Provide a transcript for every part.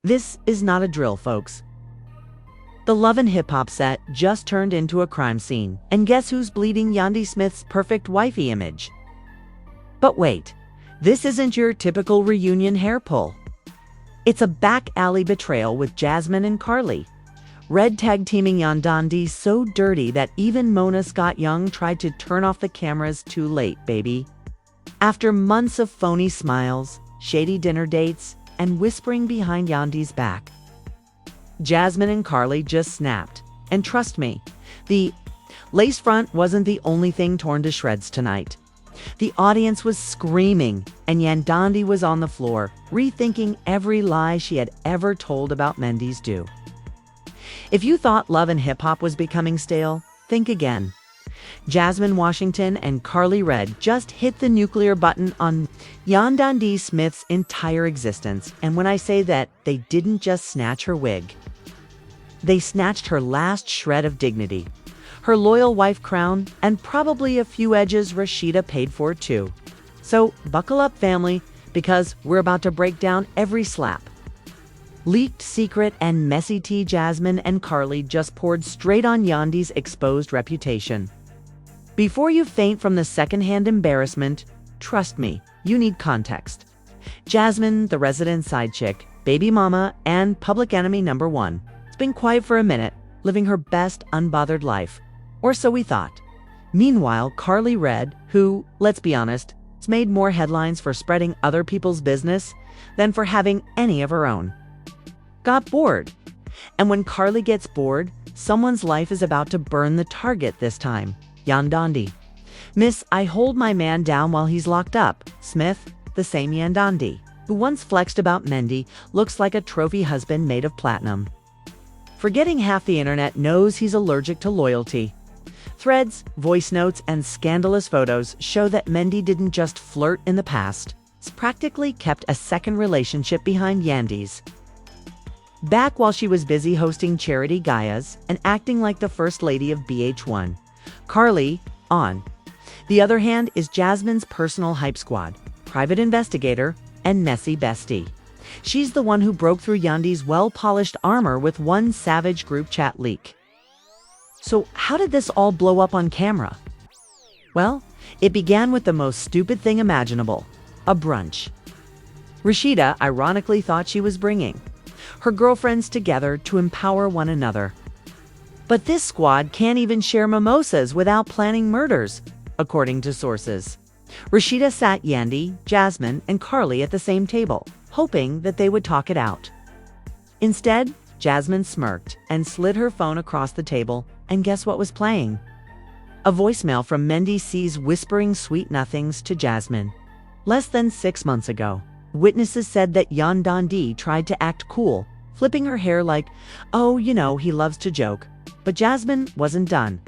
This is not a drill, folks. The Love and Hip Hop set just turned into a crime scene, and guess who's bleeding Yandy Smith's perfect wifey image? But wait, this isn't your typical reunion hair pull. It's a back alley betrayal with Jasmine and Karlie. Red tag teaming Yandy so dirty that even Mona Scott Young tried to turn off the cameras too late, baby. After months of phony smiles, shady dinner dates, and whispering behind Yandy's back, Jasmine and Karlie just snapped. And trust me, the lace front wasn't the only thing torn to shreds tonight. The audience was screaming, and Yandy was on the floor, rethinking every lie she had ever told about Mendy's due. If you thought Love and Hip Hop was becoming stale, think again. Jasmine Washington and Karlie Redd just hit the nuclear button on Yandy Smith's entire existence, and when I say that, they didn't just snatch her wig. They snatched her last shred of dignity, her loyal wife crown, and probably a few edges Rashida paid for too. So buckle up, family, because we're about to break down every slap. Leaked secret and messy tea Jasmine and Karlie just poured straight on Yandy's exposed reputation. Before you faint from the secondhand embarrassment, trust me, you need context. Jasmine, the resident side chick, baby mama, and public enemy number one, has been quiet for a minute, living her best unbothered life. Or so we thought. Meanwhile, Karlie Redd, who, let's be honest, has made more headlines for spreading other people's business than for having any of her own, got bored. And when Karlie gets bored, someone's life is about to burn the target this time. Yandy. Miss, I hold my man down while he's locked up. Smith, the same Yandy, who once flexed about Mendy, looks like a trophy husband made of platinum. Forgetting half the internet knows he's allergic to loyalty. Threads, voice notes, and scandalous photos show that Mendy didn't just flirt in the past. He's practically kept a second relationship behind Yandy's. Back while she was busy hosting charity Gaias and acting like the first lady of BH1. Karlie, on the other hand, is Jasmine's personal hype squad, private investigator, and messy bestie. She's the one who broke through Yandy's well-polished armor with one savage group chat leak. So how did this all blow up on camera? Well, it began with the most stupid thing imaginable, a brunch. Rashida ironically thought she was bringing her girlfriends together to empower one another. But this squad can't even share mimosas without planning murders, according to sources. Rashida sat Yandy, Jasmine, and Karlie at the same table, hoping that they would talk it out. Instead, Jasmine smirked and slid her phone across the table, and guess what was playing? A voicemail from Mendy C's whispering sweet nothings to Jasmine. Less than 6 months ago, witnesses said that Yandy tried to act cool, flipping her hair like, oh, you know, he loves to joke. But Jasmine wasn't done.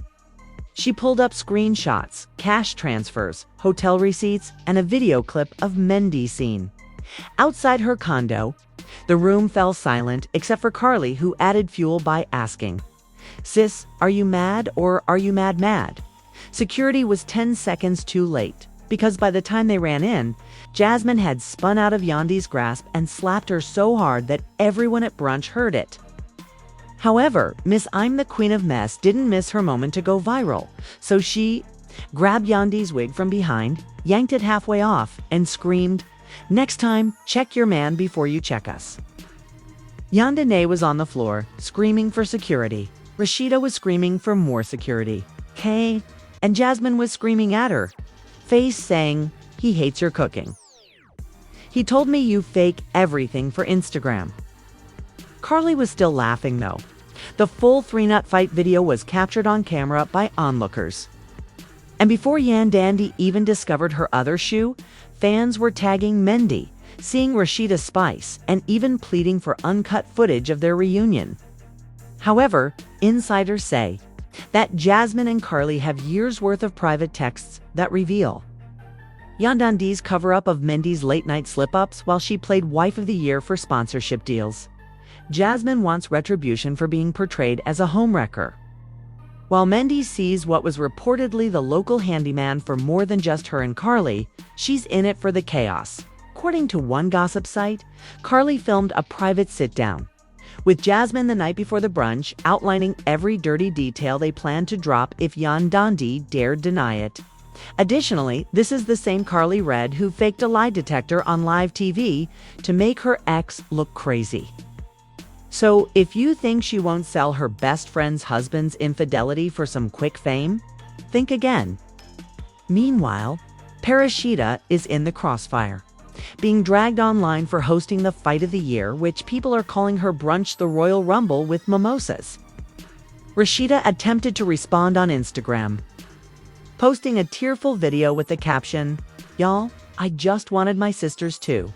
She pulled up screenshots, cash transfers, hotel receipts, and a video clip of Mendy scene. Outside her condo, the room fell silent except for Karlie, who added fuel by asking, "Sis, are you mad or are you mad?" Security was 10 seconds too late, because by the time they ran in, Jasmine had spun out of Yandy's grasp and slapped her so hard that everyone at brunch heard it. However, Miss I'm the Queen of Mess didn't miss her moment to go viral, so she grabbed Yandy's wig from behind, yanked it halfway off, and screamed, "Next time, check your man before you check us." Yandy was on the floor, screaming for security. Rashida was screaming for more security. And Jasmine was screaming at her, face saying, "He hates your cooking. He told me you fake everything for Instagram." Karlie was still laughing though. The full 3-nut fight video was captured on camera by onlookers. And before Yandy even discovered her other shoe, fans were tagging Mendy, seeing Rashida spice, and even pleading for uncut footage of their reunion. However, insiders say that Jasmine and Karlie have years' worth of private texts that reveal Yandy's cover-up of Mendy's late-night slip-ups while she played Wife of the Year for sponsorship deals. Jasmine wants retribution for being portrayed as a homewrecker, while Mendy sees what was reportedly the local handyman for more than just her and Karlie. She's in it for the chaos. according to one gossip site, Karlie filmed a private sit-down with Jasmine the night before the brunch, outlining every dirty detail they planned to drop if Yandy dared deny it. Additionally, this is the same Karlie Red who faked a lie detector on live TV to make her ex look crazy. So if you think she won't sell her best friend's husband's infidelity for some quick fame, think again. Meanwhile, Parashita is in the crossfire, being dragged online for hosting the fight of the year, which people are calling her brunch the Royal Rumble with mimosas. Rashida attempted to respond on Instagram, posting a tearful video with the caption, "Y'all, I just wanted my sisters to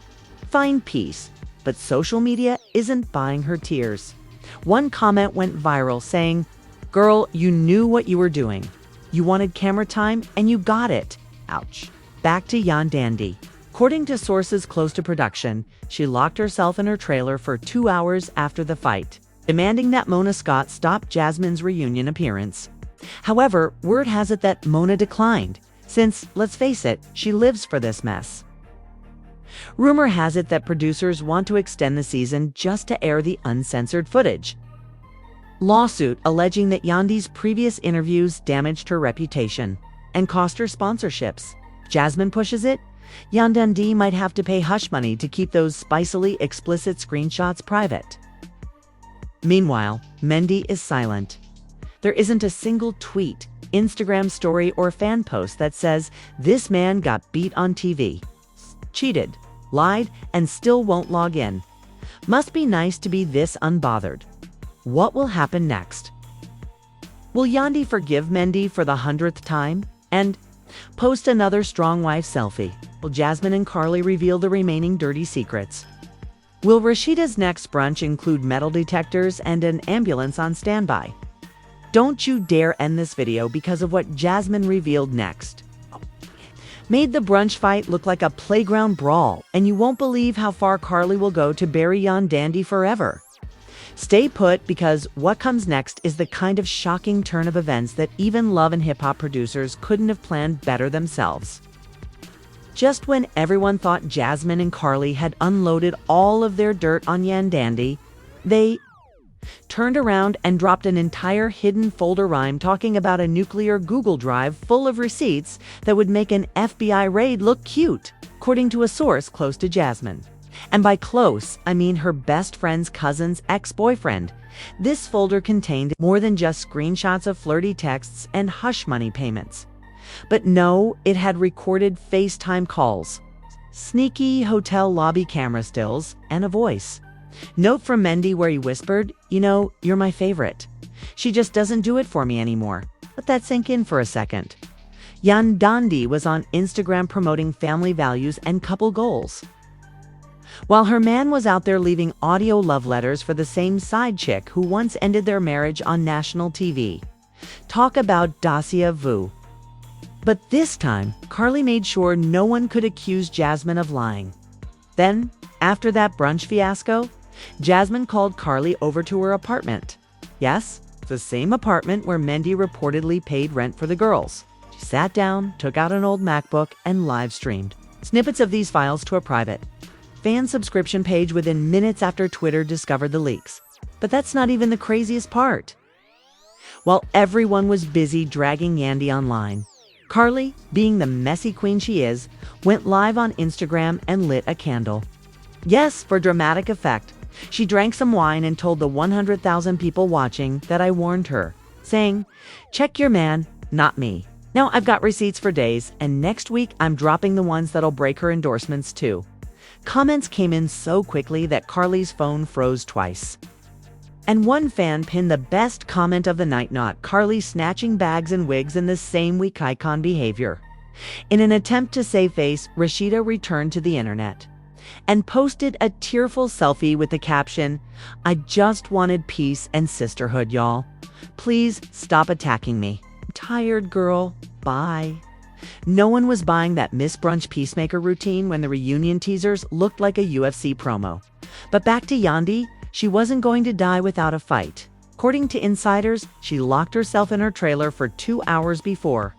find peace, but social media isn't buying her tears." One comment went viral saying, "Girl, you knew what you were doing. You wanted camera time and you got it. Ouch." Back to Yandy. According to sources close to production, she locked herself in her trailer for 2 hours after the fight, demanding that Mona Scott stop Jasmine's reunion appearance. However, word has it that Mona declined, since, let's face it, she lives for this mess. Rumor has it that producers want to extend the season just to air the uncensored footage. Lawsuit alleging that Yandy's previous interviews damaged her reputation and cost her sponsorships. If Jasmine pushes it, Yandy might have to pay hush money to keep those spicily explicit screenshots private. Meanwhile, Mendy is silent. There isn't a single tweet, Instagram story, or fan post that says this man got beat on TV, cheated, lied, and still won't log in. Must be nice to be this unbothered. What will happen next? Will Yandy forgive Mendy for the 100th time and post another strong wife selfie? Will Jasmine and Karlie reveal the remaining dirty secrets? Will Rashida's next brunch include metal detectors and an ambulance on standby? Don't you dare end this video because of what Jasmine revealed next. Made the brunch fight look like a playground brawl, and you won't believe how far Karlie will go to bury Yandy forever. Stay put, because what comes next is the kind of shocking turn of events that even Love and Hip Hop producers couldn't have planned better themselves. Just when everyone thought Jasmine and Karlie had unloaded all of their dirt on Yandy, they turned around and dropped an entire hidden folder rhyme talking about a nuclear Google Drive full of receipts that would make an FBI raid look cute, according to a source close to Jasmine. And by close, I mean her best friend's cousin's ex-boyfriend. This folder contained more than just screenshots of flirty texts and hush money payments. But no, it had recorded FaceTime calls, sneaky hotel lobby camera stills, and a voice. Note from Mendy where he whispered, "You know, you're my favorite. She just doesn't do it for me anymore." Let that sink in for a second. Yandy was on Instagram promoting family values and couple goals, while her man was out there leaving audio love letters for the same side chick who once ended their marriage on national TV. Talk about dossier vu. But this time, Karlie made sure no one could accuse Jasmine of lying. Then, after that brunch fiasco, Jasmine called Karlie over to her apartment. Yes, the same apartment where Mendy reportedly paid rent for the girls. She sat down, took out an old MacBook, and live-streamed snippets of these files to a private fan subscription page within minutes after Twitter discovered the leaks. But that's not even the craziest part. While everyone was busy dragging Yandy online, Karlie, being the messy queen she is, went live on Instagram and lit a candle. Yes, for dramatic effect, she drank some wine and told the 100,000 people watching that I warned her, saying, "Check your man, not me. Now I've got receipts for days, and next week I'm dropping the ones that'll break her endorsements too." Comments came in so quickly that Karlie's phone froze twice. And one fan pinned the best comment of the night, not Karlie snatching bags and wigs in the same weak icon behavior. In an attempt to save face, Rashida returned to the internet and posted a tearful selfie with the caption, "I just wanted peace and sisterhood, y'all. Please stop attacking me. I'm tired, girl. Bye." No one was buying that Miss Brunch Peacemaker routine when the reunion teasers looked like a UFC promo. But back to Yandy, she wasn't going to die without a fight. According to insiders, she locked herself in her trailer for 2 hours before,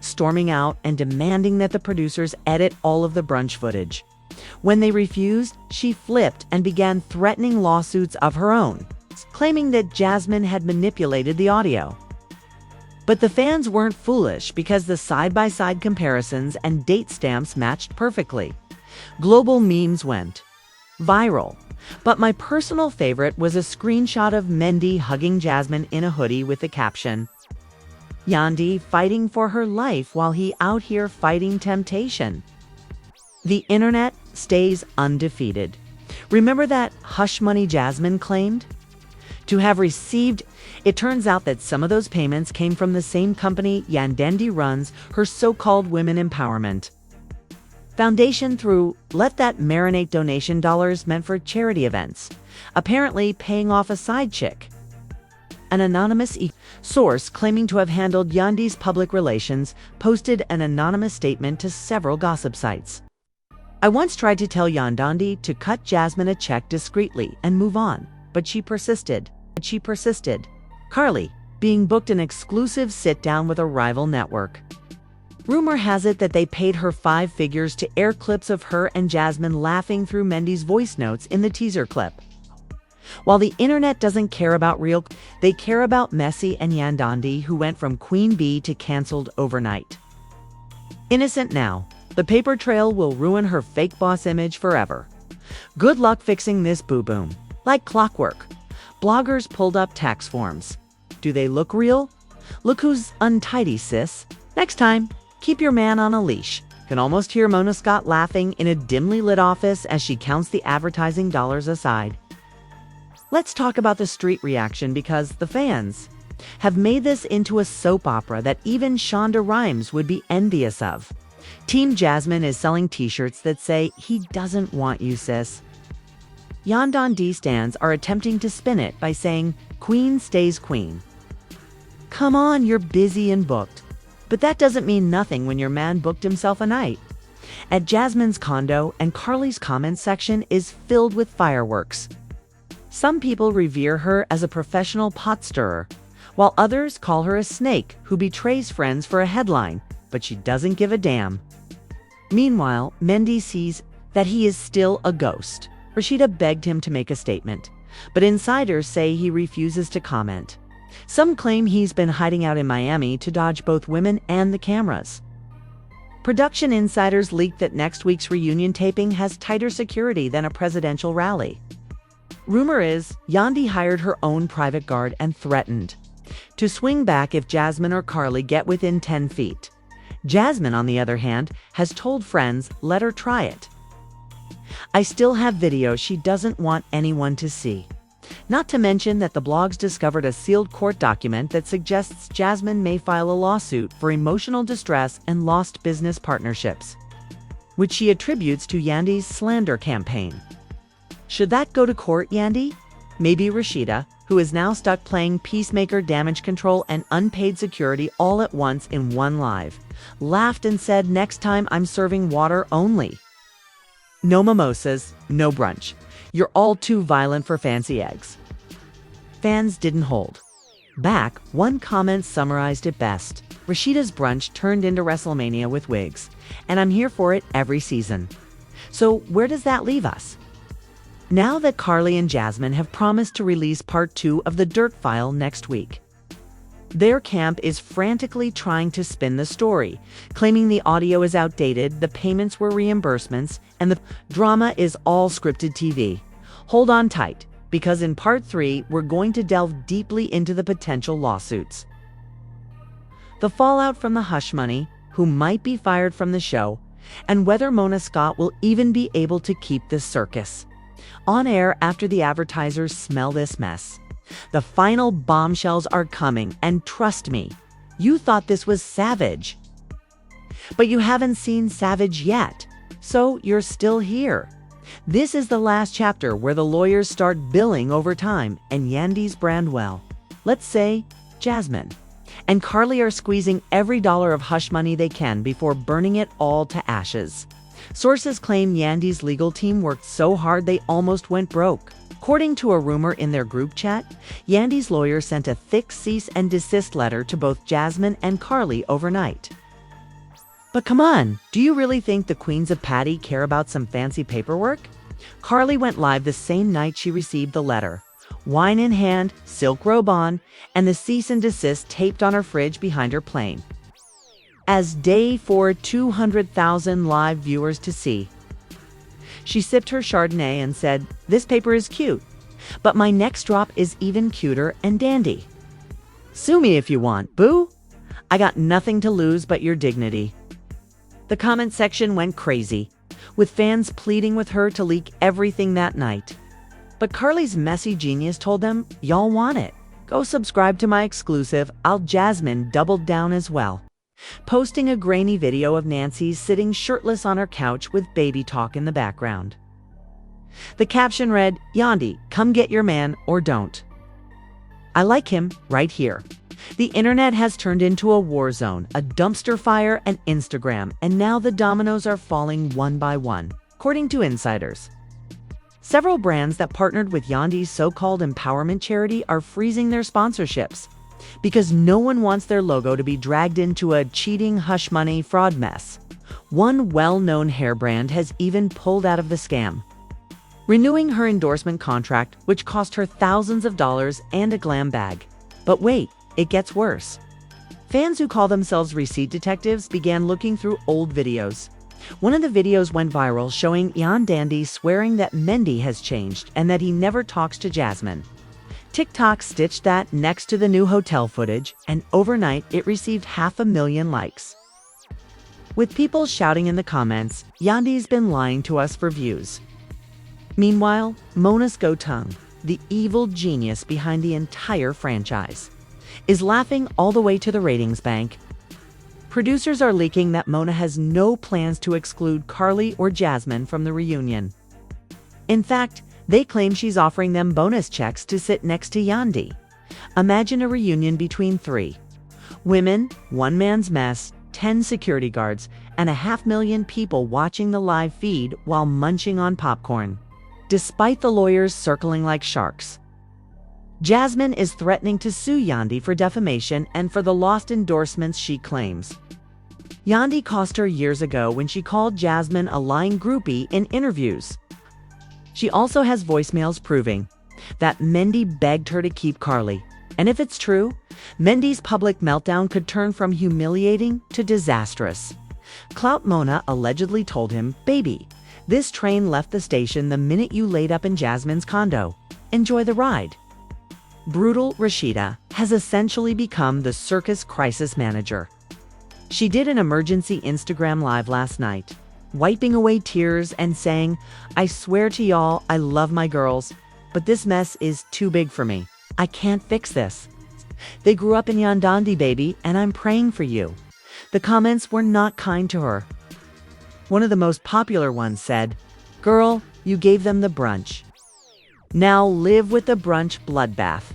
storming out and demanding that the producers edit all of the brunch footage. When they refused, she flipped and began threatening lawsuits of her own, claiming that Jasmine had manipulated the audio. But the fans weren't foolish because the side-by-side comparisons and date stamps matched perfectly. Global memes went viral. But my personal favorite was a screenshot of Mendy hugging Jasmine in a hoodie with the caption, "Yandy fighting for her life while he out here fighting temptation." The internet stays undefeated. Remember that hush money Jasmine claimed to have received? It turns out that some of those payments came from the same company Yandy runs her so-called women empowerment foundation through Let That Marinate donation dollars meant for charity events, apparently paying off a side chick. An anonymous source claiming to have handled Yandy's public relations posted an anonymous statement to several gossip sites. "I once tried to tell Yandy to cut Jasmine a check discreetly and move on, but she persisted. Karlie, being booked an exclusive sit-down with a rival network. Rumor has it that they paid her 5 figures to air clips of her and Jasmine laughing through Mendy's voice notes in the teaser clip. While the internet doesn't care about real, they care about Messi and Yandy, who went from queen bee to canceled overnight. Innocent now, the paper trail will ruin her fake boss image forever. Good luck fixing this boo-boom. Like clockwork, bloggers pulled up tax forms. Do they look real? Look who's untidy, sis. Next time, keep your man on a leash." Can almost hear Mona Scott laughing in a dimly lit office as she counts the advertising dollars aside. Let's talk about the street reaction, because the fans have made this into a soap opera that even Shonda Rhimes would be envious of. Team Jasmine is selling t-shirts that say, "He doesn't want you, sis." Yandy stands are attempting to spin it by saying, "Queen stays queen." Come on, you're busy and booked. But that doesn't mean nothing when your man booked himself a night at Jasmine's condo, and Karlie's comment section is filled with fireworks. Some people revere her as a professional pot stirrer, while others call her a snake who betrays friends for a headline, but she doesn't give a damn. Meanwhile, Mendy sees that he is still a ghost. Rashida begged him to make a statement, but insiders say he refuses to comment. Some claim he's been hiding out in Miami to dodge both women and the cameras. Production insiders leaked that next week's reunion taping has tighter security than a presidential rally. Rumor is Yandy hired her own private guard and threatened to swing back if Jasmine or Karlie get within 10 feet. Jasmine, on the other hand, has told friends, let her try it. "I still have video she doesn't want anyone to see." Not to mention that the blogs discovered a sealed court document that suggests Jasmine may file a lawsuit for emotional distress and lost business partnerships, which she attributes to Yandy's slander campaign. Should that go to court, Yandy? Maybe Rashida, who is now stuck playing peacemaker, damage control, and unpaid security all at once in one live, laughed and said, "Next time I'm serving water only. No mimosas, no brunch. You're all too violent for fancy eggs." Fans didn't hold back. One comment summarized it best: "Rashida's brunch turned into WrestleMania with wigs, and I'm here for it every season." So where does that leave us? Now that Karlie and Jasmine have promised to release part 2 of the Dirt File next week, their camp is frantically trying to spin the story, claiming the audio is outdated, the payments were reimbursements, and the drama is all scripted TV. Hold on tight, because in part 3, we're going to delve deeply into the potential lawsuits, the fallout from the hush money, who might be fired from the show, and whether Mona Scott will even be able to keep this circus on air after the advertisers smell this mess. The final bombshells are coming, and trust me, you thought this was Savage, but you haven't seen Savage yet, so you're still here. This is the last chapter where the lawyers start billing over time, and Yandy's brand, well, let's say Jasmine and Karlie are squeezing every dollar of hush money they can before burning it all to ashes. Sources claim Yandy's legal team worked so hard they almost went broke. According to a rumor in their group chat, Yandy's lawyer sent a thick cease and desist letter to both Jasmine and Karlie overnight. But come on, do you really think the Queens of Patty care about some fancy paperwork? Karlie went live the same night she received the letter. Wine in hand, silk robe on, and the cease and desist taped on her fridge behind her plane. As day for 200,000 live viewers to see. She sipped her Chardonnay and said, "This paper is cute, but my next drop is even cuter and dandy. Sue me if you want, boo. I got nothing to lose but your dignity." The comment section went crazy, with fans pleading with her to leak everything that night. But Karlie's messy genius told them, "Y'all want it. Go subscribe to my exclusive." Jasmine doubled down as well, posting a grainy video of Nancy sitting shirtless on her couch with baby talk in the background. The caption read, "Yandy, come get your man or don't. I like him right here." The internet has turned into a war zone, a dumpster fire, and Instagram, and now the dominoes are falling one by one, according to insiders. Several brands that partnered with Yandy's so-called empowerment charity are freezing their sponsorships because no one wants their logo to be dragged into a cheating hush money fraud mess. One well-known hair brand has even pulled out of the scam, renewing her endorsement contract, which cost her thousands of dollars and a glam bag. But wait, it gets worse. Fans who call themselves receipt detectives began looking through old videos. One of the videos went viral showing Yandy swearing that Mendy has changed and that he never talks to Jasmine. TikTok stitched that next to the new hotel footage, and overnight it received 500,000 likes. With people shouting in the comments, "Yandy's been lying to us for views." Meanwhile, Mona Scottung, the evil genius behind the entire franchise, is laughing all the way to the ratings bank. Producers are leaking that Mona has no plans to exclude Karlie or Jasmine from the reunion. In fact, they claim she's offering them bonus checks to sit next to Yandy. Imagine a reunion between three women, one man's mess, 10 security guards, and 500,000 people watching the live feed while munching on popcorn, despite the lawyers circling like sharks. Jasmine is threatening to sue Yandy for defamation and for the lost endorsements she claims. Yandy cost her years ago when she called Jasmine a lying groupie in interviews. She also has voicemails proving that Mendy begged her to keep Karlie. And if it's true, Mendy's public meltdown could turn from humiliating to disastrous. Clout Mona allegedly told him, "Baby, this train left the station the minute you laid up in Jasmine's condo. Enjoy the ride." Brutal Rashida has essentially become the circus crisis manager. She did an emergency Instagram live last night, wiping away tears and saying, "I swear to y'all, I love my girls, but this mess is too big for me. I can't fix this. They grew up in Yandy, baby, and I'm praying for you." The comments were not kind to her. One of the most popular ones said, "Girl, you gave them the brunch. Now live with the brunch bloodbath."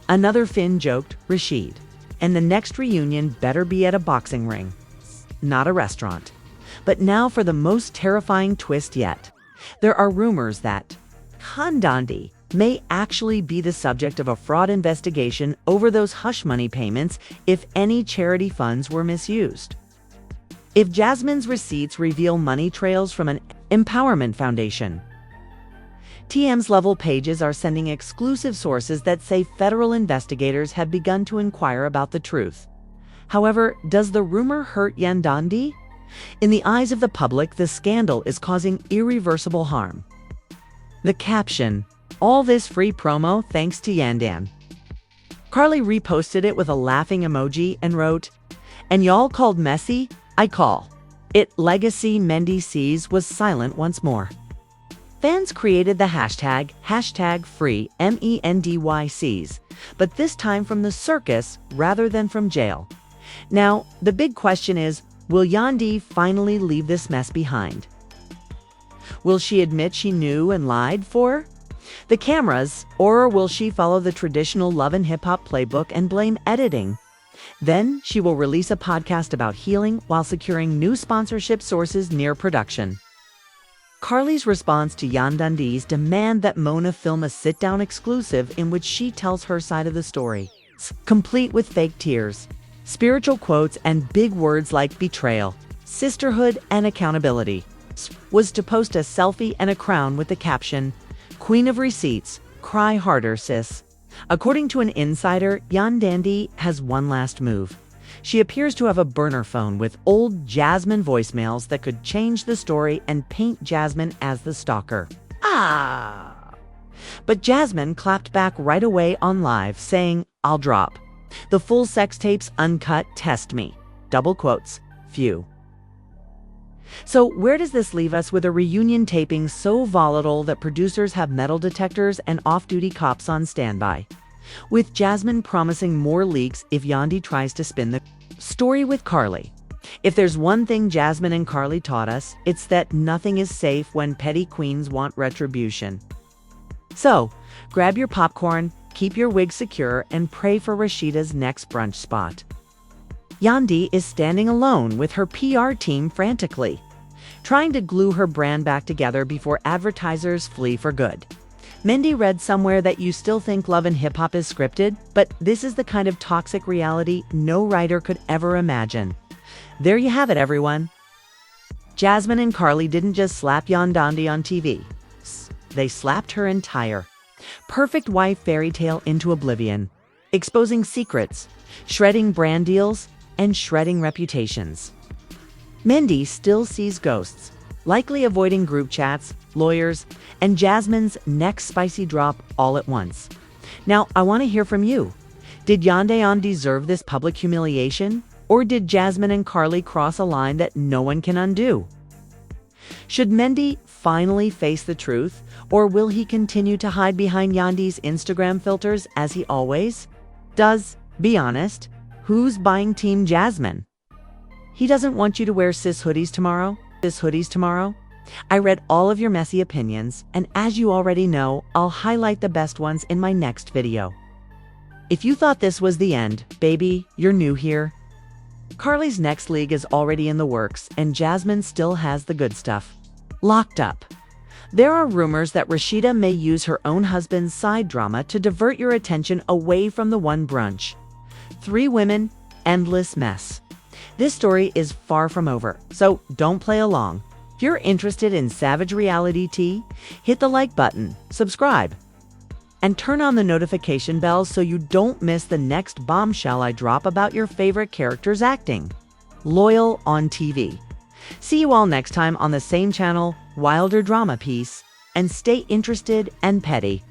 Another Finn joked, "Rashid, and the next reunion better be at a boxing ring, not a restaurant." But now for the most terrifying twist yet. There are rumors that Yandy may actually be the subject of a fraud investigation over those hush money payments if any charity funds were misused. If Jasmine's receipts reveal money trails from an empowerment foundation. TM's level pages are sending exclusive sources that say federal investigators have begun to inquire about the truth. However, does the rumor hurt Yandy? In the eyes of the public, the scandal is causing irreversible harm. The caption, "All this free promo thanks to Yandy." Karlie reposted it with a laughing emoji and wrote, "And y'all called messy? I call it legacy." Mendy sees was silent once more. Fans created the hashtag free MENDYCs, but this time from the circus rather than from jail. Now, the big question is, will Yandy finally leave this mess behind? Will she admit she knew and lied for the cameras, or will she follow the traditional love and hip-hop playbook and blame editing? Then she will release a podcast about healing while securing new sponsorship sources near production. Karlie's response to Yandy's demand that Mona film a sit-down exclusive in which she tells her side of the story, complete with fake tears, spiritual quotes, and big words like betrayal. sisterhood, and accountability. Was to post a selfie and a crown with the caption, "Queen of Receipts, cry harder, sis." According to an insider, Yandy has one last move. She appears to have a burner phone with old Jasmine voicemails that could change the story and paint Jasmine as the stalker. But Jasmine clapped back right away on live, saying, "I'll drop the full sex tapes uncut, test me." Double quotes, Feud. So where does this leave us with a reunion taping so volatile that producers have metal detectors and off-duty cops on standby? With Jasmine promising more leaks if Yandy tries to spin the story with Karlie. If there's one thing Jasmine and Karlie taught us, it's that nothing is safe when petty queens want retribution. So, grab your popcorn, keep your wig secure, and pray for Rashida's next brunch spot. Yandy is standing alone with her PR team frantically, trying to glue her brand back together before advertisers flee for good. Mindy read somewhere that you still think Love and Hip Hop is scripted, but this is the kind of toxic reality no writer could ever imagine. There you have it, everyone. Jasmine and Karlie didn't just slap Yandy on TV. They slapped her entire perfect wife fairy tale into oblivion, exposing secrets, shredding brand deals, and shredding reputations. Mindy still sees ghosts, likely avoiding group chats, lawyers, and Jasmine's next spicy drop all at once. Now, I want to hear from you. Did Yandy deserve this public humiliation? Or did Jasmine and Karlie cross a line that no one can undo? Should Mindy finally face the truth, or will he continue to hide behind Yandy's Instagram filters as he always does? Be honest, who's buying Team Jasmine? He doesn't want you to wear cis hoodies tomorrow? I read all of your messy opinions, and as you already know, I'll highlight the best ones in my next video. If you thought this was the end, baby, you're new here. Karlie's next league is already in the works, and Jasmine still has the good stuff locked up. There are rumors that Rashida may use her own husband's side drama to divert your attention away from the one brunch. 3 women, endless mess. This story is far from over, so don't play along. If you're interested in savage reality tea, hit the like button, subscribe, and turn on the notification bell so you don't miss the next bombshell I drop about your favorite characters acting loyal on TV. See you all next time on the same channel, Wilder Drama Piece, and stay interested and petty.